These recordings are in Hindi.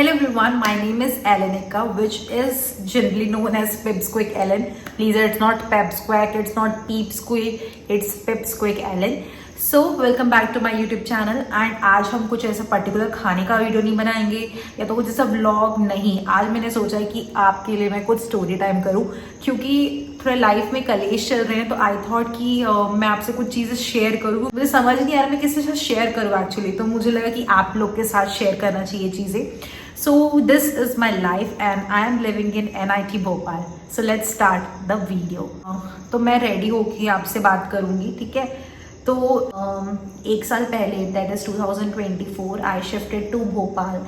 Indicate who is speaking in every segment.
Speaker 1: Hello everyone, my name is Elenica, which is generally known as Pipsqueak Ellen. Please, it's not Pepsqueak, it's not Peepsqueak, it's Pipsqueak Ellen. So welcome back to my YouTube channel and आज हम कुछ ऐसा पर्टिकुलर खाने का वीडियो नहीं बनाएंगे या तो कुछ ऐसा व्लॉग नहीं। आज मैंने सोचा है कि आपके लिए मैं कुछ स्टोरी टाइम करूं क्योंकि थोड़ा लाइफ में कलेश चल रहे हैं, तो आई थॉट कि मैं आपसे कुछ चीज़ें शेयर करूं। मुझे समझ नहीं आ रहा मैं किसके साथ शेयर करूं एक्चुअली, तो मुझे लगा कि आप लोग के साथ शेयर करना चाहिए चीज़ें। So this is my life and I am living in NIT Bhopal. So let's start the video. तो मैं रेडी होके आपसे बात करूँगी, ठीक है। तो एक साल पहले, that is 2024, I shifted to Bhopal,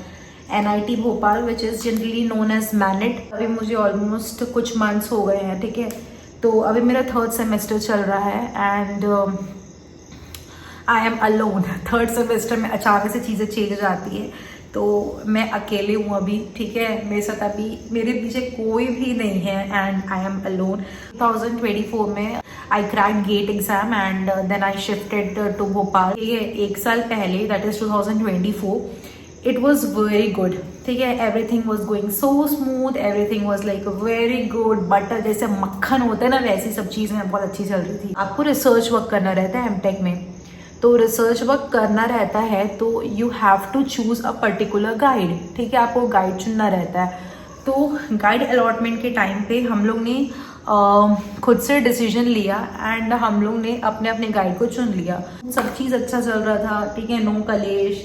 Speaker 1: NIT Bhopal which is generally known as MANIT. अभी मुझे ऑलमोस्ट कुछ मंथ्स हो गए हैं, ठीक है। तो अभी मेरा 3rd सेमेस्टर चल रहा है and I am alone. 3rd semester में अचानक से चीज़ें चेंज हो जाती है, तो मैं अकेले हूँ अभी, ठीक है। मेरे साथ अभी मेरे पीछे कोई भी नहीं है एंड आई एम अलोन। 2024 में I crack GATE exam and then I shifted to Bhopal. ठीक है, एक साल पहले, that is 2024, it was very good, ठीक है। Everything was going so smooth, everything was like very good. Butter जैसे मक्खन होता है ना, वैसी सब चीज़ में बहुत अच्छी चल रही थी। आपको रिसर्च वर्क करना रहता है MTech में, तो रिसर्च वर्क करना रहता है तो you have to choose a particular guide, ठीक है। आपको गाइड चुनना रहता है। तो गाइड अलॉटमेंट के टाइम पे हम लोग ने खुद से डिसीजन लिया एंड हम लोग ने अपने अपने गाइड को चुन लिया। सब चीज़ अच्छा चल रहा था, ठीक है, नो कलेश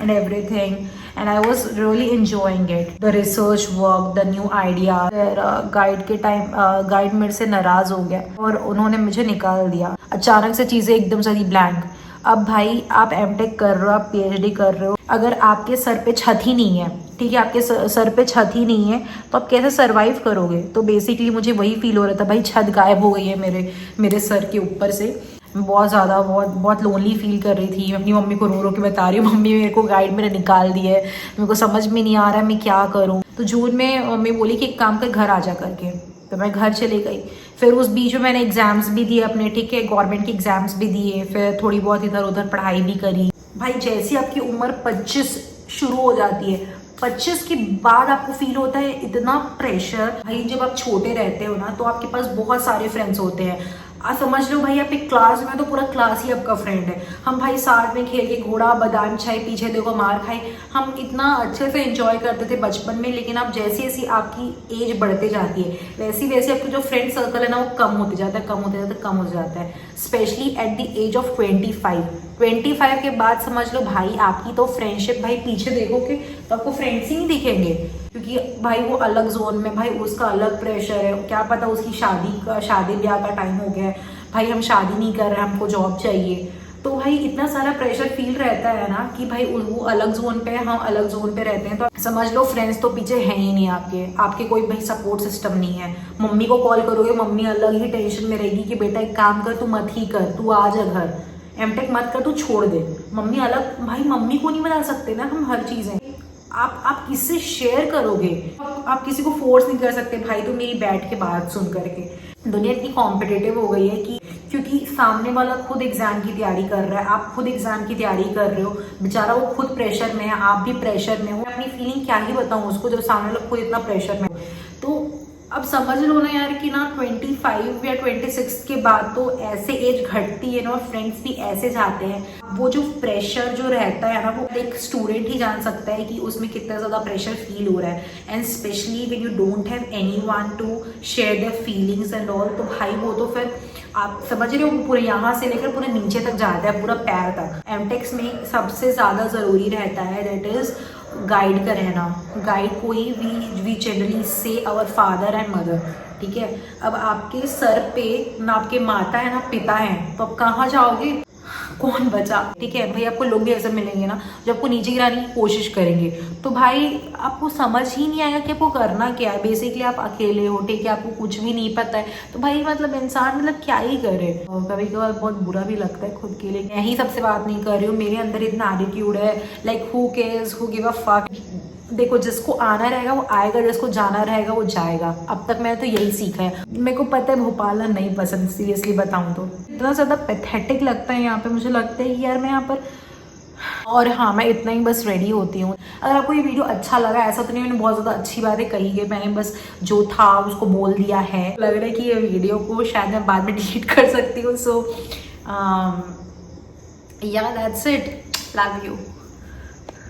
Speaker 1: and everything and I was really enjoying it, the research work, the new idea. Guide के टाइम गाइड मेरे से नाराज़ हो गया और उन्होंने मुझे निकाल दिया। अचानक से चीज़ें एकदम सारी ब्लैंक। अब भाई आप MTech कर रहे हो, आप PhD कर रहे हो, अगर आपके सर पे छत ही नहीं है, ठीक है, आपके सर पे छत ही नहीं है तो आप कैसे सरवाइव करोगे। तो बेसिकली मुझे वही फील हो रहा था, भाई छत गायब हो गई है मेरे सर के ऊपर से। बहुत ज़्यादा बहुत लोनली फील कर रही थी। अपनी मम्मी को रो रो के बता रही हूँ, मम्मी मेरे को गाइड मेरा निकाल दिया है, मेरे को समझ में नहीं आ रहा है मैं क्या करूँ। तो जून में मम्मी बोली कि एक काम कर, घर आ जा करके। तो मैं घर चली गई। फिर उस बीच में मैंने एग्ज़ाम्स भी दिए अपने, ठीक है, गवर्नमेंट के एग्ज़ाम्स भी दिए, फिर थोड़ी बहुत इधर उधर पढ़ाई भी करी। भाई जैसे आपकी उम्र 25 शुरू हो जाती है, 25 के बाद आपको फील होता है इतना प्रेशर। भाई जब आप छोटे रहते हो ना, तो आपके पास बहुत सारे फ्रेंड्स होते हैं। आप समझ लो भाई, आप एक क्लास में तो पूरा क्लास ही आपका फ्रेंड है। हम भाई साथ में खेल के घोड़ा बादाम चाय पीछे देखो मार खाई, हम इतना अच्छे से एंजॉय करते थे बचपन में। लेकिन अब जैसी जैसी आपकी एज बढ़ते जाती है, वैसी वैसे आपका जो फ्रेंड सर्कल है ना, वो कम होते जाता है, कम होते जाता है, कम हो जाता है। Specially at the age of 25 के बाद समझ लो भाई, आपकी तो फ्रेंडशिप, भाई पीछे देखोगे तो आपको फ्रेंड्स ही नहीं दिखेंगे, क्योंकि भाई वो अलग जोन में, भाई उसका अलग प्रेशर है। क्या पता उसकी शादी ब्याह का टाइम हो गया है, भाई हम शादी नहीं कर रहे, हमको जॉब चाहिए। तो भाई इतना सारा प्रेशर फील रहता है ना कि भाई वो अलग जोन पे है, हम अलग जोन पे रहते हैं। तो समझ लो फ्रेंड्स तो पीछे हैं ही नहीं आपके कोई भाई सपोर्ट सिस्टम नहीं है। मम्मी को कॉल करोगे, मम्मी अलग ही टेंशन में रहेगी कि बेटा एक काम कर, तू मत ही कर, तू आ जा घर, MTech मत कर, तू छोड़ दे। मम्मी अलग, भाई मम्मी को नहीं बता सकते ना हम हर चीज़ें। आप किससे शेयर करोगे, आप किसी को फोर्स नहीं कर सकते, भाई तो मेरी बैठ के बात सुन करके। दुनिया इतनी कॉम्पिटिटिव हो गई है कि क्योंकि सामने वाला खुद एग्जाम की तैयारी कर रहा है, आप खुद एग्जाम की तैयारी कर रहे हो, बेचारा वो खुद प्रेशर में है, आप भी प्रेशर में हो। अपनी फीलिंग क्या ही बताऊं उसको जब सामने वाला खुद इतना प्रेशर में हो। तो अब समझ लो ना यार कि ना 25 या 26 के बाद तो ऐसे एज घटती है ना, और फ्रेंड्स भी ऐसे जाते हैं। वो जो प्रेशर जो रहता है ना, वो एक स्टूडेंट ही जान सकता है कि उसमें कितना ज़्यादा प्रेशर फील हो रहा है। And specially when you don't have anyone to share their feelings and all, तो भाई वो तो फिर आप समझ रहे हो, पूरे यहाँ से लेकर पूरे नीचे तक जाता है, पूरा पैर तक। MTech में सबसे ज़्यादा ज़रूरी रहता है, दैट इज़ गाइड का रहना। गाइड कोई वी जनरली से आवर फादर एंड मदर, ठीक है। अब आपके सर पे ना आपके माता है ना पिता है, तो आप कहाँ जाओगे, कौन बचा, ठीक है। भाई आपको लोग भी ऐसे मिलेंगे ना जो आपको नीचे गिराने की कोशिश करेंगे, तो भाई आपको समझ ही नहीं आएगा कि आपको करना क्या है। बेसिकली आप अकेले हो, ठीक है, आपको कुछ भी नहीं पता है, तो भाई मतलब इंसान मतलब क्या ही करे। और कभी कभार बहुत बुरा भी लगता है खुद के लिए। मैं ही सबसे बात नहीं कर रही हूँ, मेरे अंदर इतना एटीट्यूड है, like who cares, who give a fuck. देखो जिसको आना रहेगा वो आएगा, जिसको जाना रहेगा वो जाएगा। अब तक मैंने तो यही सीखा है। मेरे को पता है भोपाल नहीं पसंद, सीरियसली बताऊं तो इतना ज़्यादा पैथेटिक लगता है यहाँ पे। मुझे लगता है कि यार मैं यहाँ पर और हाँ, मैं इतना ही बस रेडी होती हूँ। अगर आपको ये वीडियो अच्छा लगा, ऐसा तो नहीं मैंने बहुत ज़्यादा अच्छी बातें कही है, मैंने बस जो था उसको बोल दिया है। लग रहा है कि ये वीडियो को शायद मैं बाद में डिलीट कर सकती हूँ। सो या दैट्स इट, लव यू।